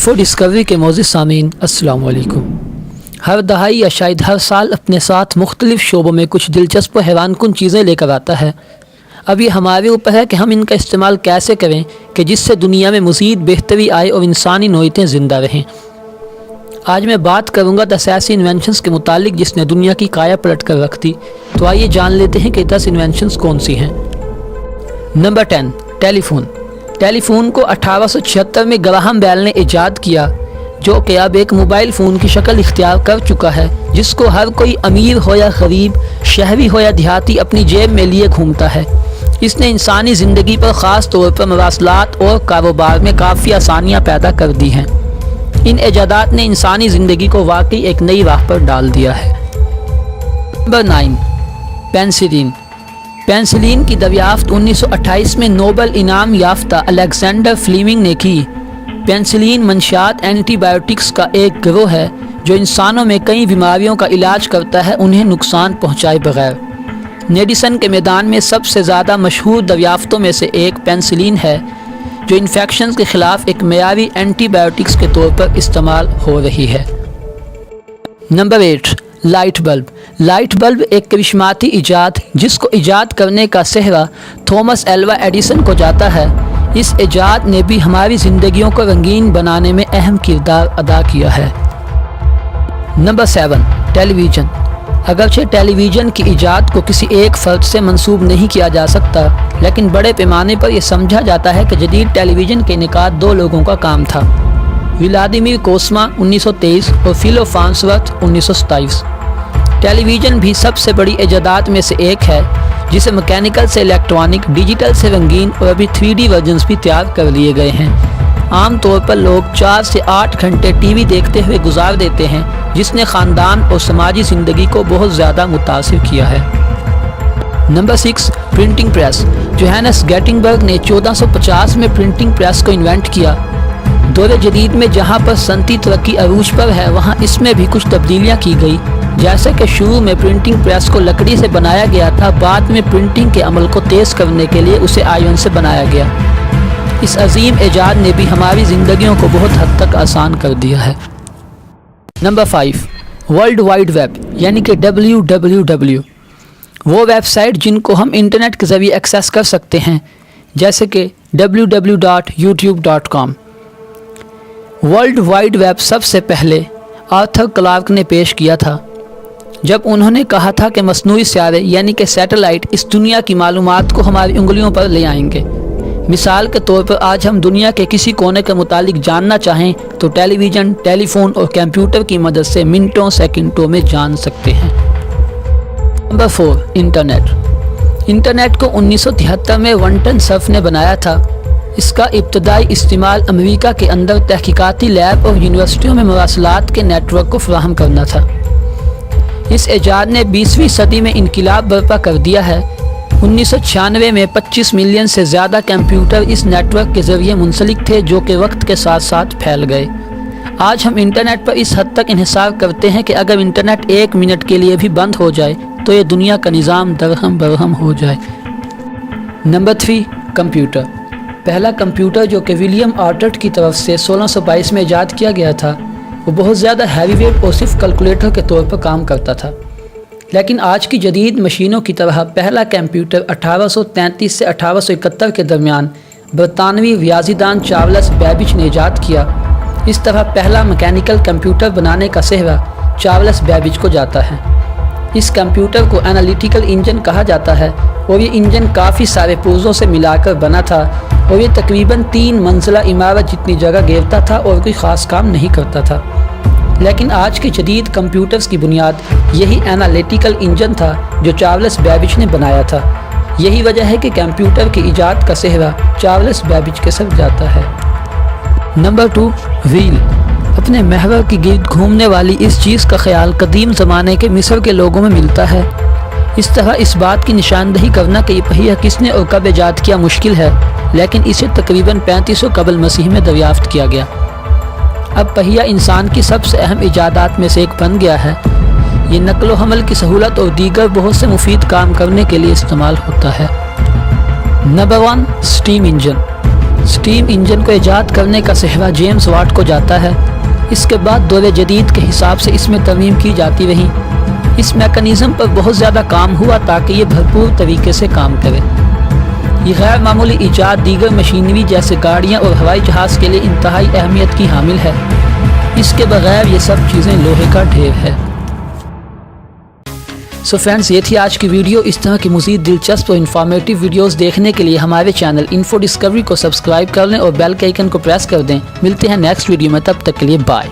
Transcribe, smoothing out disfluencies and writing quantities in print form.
For discovery के मौजूद सामीन अस्सलाम वालेकुम। हर दहाई या शायद हर साल अपने साथ मुख्तलिफ शोबों में कुछ दिलचस्प हैरानकुन चीज़ें लेकर आता है। अब ये हमारे ऊपर है कि हम इनका इस्तेमाल कैसे करें कि जिससे दुनिया में मज़ीद बेहतरी आए और इंसानी नौइयतें ज़िंदा रहें। आज मैं बात करूँगा 10 ऐसी इन्वेंशंस के मुतालिक जिसने दुनिया की काया पलट कर रख दी। तो आइए जान लेते हैं कि 10 इन्वेंशंस कौन सी हैं। Number 10, telephone. टेलीफोन को 1876 में ग्राहम बेल ने ईजाद किया, जो कि अब एक मोबाइल फ़ोन की शक्ल इख्तियार कर चुका है, जिसको हर कोई अमीर हो या गरीब, शहरी हो या देहाती अपनी जेब में लिए घूमता है। इसने इंसानी ज़िंदगी पर ख़ास तौर पर मवासलात और कारोबार में काफ़ी आसानियाँ पैदा कर दी हैं। इन ईजादात ने इंसानी ज़िंदगी को वाकई एक नई राह पर डाल दिया है। Number 9, penicillin. पेंसिलिन की दरियाफ्त 1928 में नोबल इनाम याफ्ता अलेक्जेंडर फ्लीमिंग ने की। पेंसिलिन मंशियात एंटीबायोटिक्स का एक गिरोह है जो इंसानों में कई बीमारियों का इलाज करता है, उन्हें नुकसान पहुंचाए बगैर। मेडिसन के मैदान में सबसे ज़्यादा मशहूर दरियाफ्तों में से एक पेंसिलिन है, जो इन्फेक्शन के ख़िलाफ़ एक मेयारी एंटीबायोटिक्स के तौर पर इस्तेमाल हो रही है। Number 8, light bulb. Light bulb एक करिश्माती इजाद जिसको इजाद करने का सेहरा थॉमस एल्वा एडिसन को जाता है। इस इजाद ने भी हमारी ज़िंदगियों को रंगीन बनाने में अहम किरदार अदा किया है। Number 7, television. अगरचे टेलीविज़न की इजाद को किसी एक फ़र्द से मंसूब नहीं किया जा सकता, लेकिन बड़े पैमाने पर यह समझा जाता है कि जदीद टेलीविज़न के इनेकाद 2 लोगों का काम था, व्लादिमीर कोस्मा 1923 और फिलो फार्न्सवर्थ 1927। टेलीविज़न भी सबसे बड़ी इजादात में से एक है, जिसे मैकेनिकल से इलेक्ट्रॉनिक, डिजिटल से रंगीन और अभी 3D वर्जन्स भी तैयार कर लिए गए हैं। आम तौर पर लोग 4 से 8 घंटे टीवी देखते हुए गुजार देते हैं, जिसने ख़ानदान और समाजी ज़िंदगी को बहुत ज़्यादा मुतासिर किया है। Number 6, printing press. जोहानस गेटिंगबर्ग ने 1450 में प्रिंटिंग प्रेस को इन्वेंट किया। दौर जदीद में जहाँ पर सनती तरक्की अरूज पर है, वहाँ इसमें भी कुछ तब्दीलियाँ की गई। जैसे कि शुरू में प्रिंटिंग प्रेस को लकड़ी से बनाया गया था, बाद में प्रिंटिंग के अमल को तेज़ करने के लिए उसे आयरन से बनाया गया। इस अजीम इजाद ने भी हमारी ज़िंदगियों को बहुत हद तक आसान कर दिया है। नंबर 5, वर्ल्ड वाइड वेब यानी कि WWW। वो वेबसाइट जिनको हम इंटरनेट के ज़रिए एक्सेस कर सकते हैं, जैसे कि www.youtube.com। वर्ल्ड वाइड वेब सबसे पहले आर्थर क्लार्क ने पेश किया था, जब उन्होंने कहा था कि मसनूई सियारे यानी कि सैटेलाइट इस दुनिया की मालूमात को हमारी उंगलियों पर ले आएंगे। मिसाल के तौर पर आज हम दुनिया के किसी कोने के मुतालिक जानना चाहें तो टेलीविज़न, टेलीफोन और कंप्यूटर की मदद से मिनटों सेकंडों में जान सकते हैं। Number 4, internet. इंटरनेट को 1973 में वंटन सर्फ ने बनाया था। इसका इब्तदाई इस्तेमाल अमेरिका के अंदर तहकीकाती लैब और यूनिवर्सिटियों में मवासलात के नेटवर्क को फराहम करना था। इस इजाद ने 20वीं सदी में इनकलाब बर्पा कर दिया है। 1996 में 25 मिलियन से ज़्यादा कंप्यूटर इस नेटवर्क के ज़रिए मुंसलिक थे, जो कि वक्त के साथ साथ फैल गए। आज हम इंटरनेट पर इस हद तक इन्हिसार करते हैं कि अगर इंटरनेट 1 मिनट के लिए भी बंद हो जाए तो ये दुनिया का निज़ाम दरहम बरहम हो जाए। Number 3, computer. पहला कंप्यूटर जो कि विलियम आर्टर्ट की तरफ से 1622 में ईजाद किया गया था, वो बहुत ज़्यादा हैवी वेट और सिर्फ कैलकुलेटर के तौर पर काम करता था। लेकिन आज की जदीद मशीनों की तरह पहला कंप्यूटर 1833 से 1871 के दरमियान बरतानवी रियाजीदान चार्ल्स बेबेज ने ईजाद किया। इस तरह पहला मैकेनिकल कंप्यूटर बनाने का सेहरा चार्ल्स बेबेज को जाता है। इस कंप्यूटर को एनालिटिकल इंजन कहा जाता है और ये इंजन काफ़ी सारे पुर्ज़ों से मिलाकर बना था और ये तकरीबन 3 मंजिला इमारत जितनी जगह घेरता था और कोई ख़ास काम नहीं करता था। लेकिन आज के जदीद कंप्यूटर्स की बुनियाद यही एनालिटिकल इंजन था जो चार्ल्स बेबेज ने बनाया था। यही वजह है कि कंप्यूटर की इजाद का सेहरा चार्ल्स बेबेज के साथ जाता है। Number 2, wheel. अपने महवर की गिर्द घूमने वाली इस चीज़ का ख्याल कदीम ज़माने के मिस्र के लोगों में मिलता है। इस तरह इस बात की निशानदही करना कि ये पहिया किसने और कब ईजाद किया मुश्किल है, लेकिन इसे तकरीबन 3500 कबल मसीह में दरियाफ्त किया गया। अब पहिया इंसान की सबसे अहम इजादात में से एक बन गया है। ये नकलो हमल की सहूलत और दीगर बहुत से मुफीद काम करने के लिए इस्तेमाल होता है। Number 1, steam engine. Steam engine کو ایجاد کرنے کا صحرا جیمز واٹ کو جاتا ہے۔ اس کے بعد دور جدید کے حساب سے اس میں ترمیم کی جاتی رہی۔ اس میکانزم پر بہت زیادہ کام ہوا تاکہ یہ بھرپور طریقے سے کام کرے۔ یہ غیر معمولی ایجاد دیگر مشینری جیسے گاڑیاں اور ہوائی جہاز کے لیے انتہائی اہمیت کی حامل ہے۔ اس کے بغیر یہ سب چیزیں لوہے کا ڈھیر ہے۔ سو فرینڈز، یہ تھی آج کی ویڈیو۔ اس طرح کی مزید دلچسپ اور انفارمیٹو ویڈیوز دیکھنے کے لیے ہمارے چینل انفو ڈسکوری کو سبسکرائب کر لیں اور بیل کے آئیکن کو پریس کر دیں۔ ملتے ہیں نیکسٹ ویڈیو میں، تب تک کے لیے بائے۔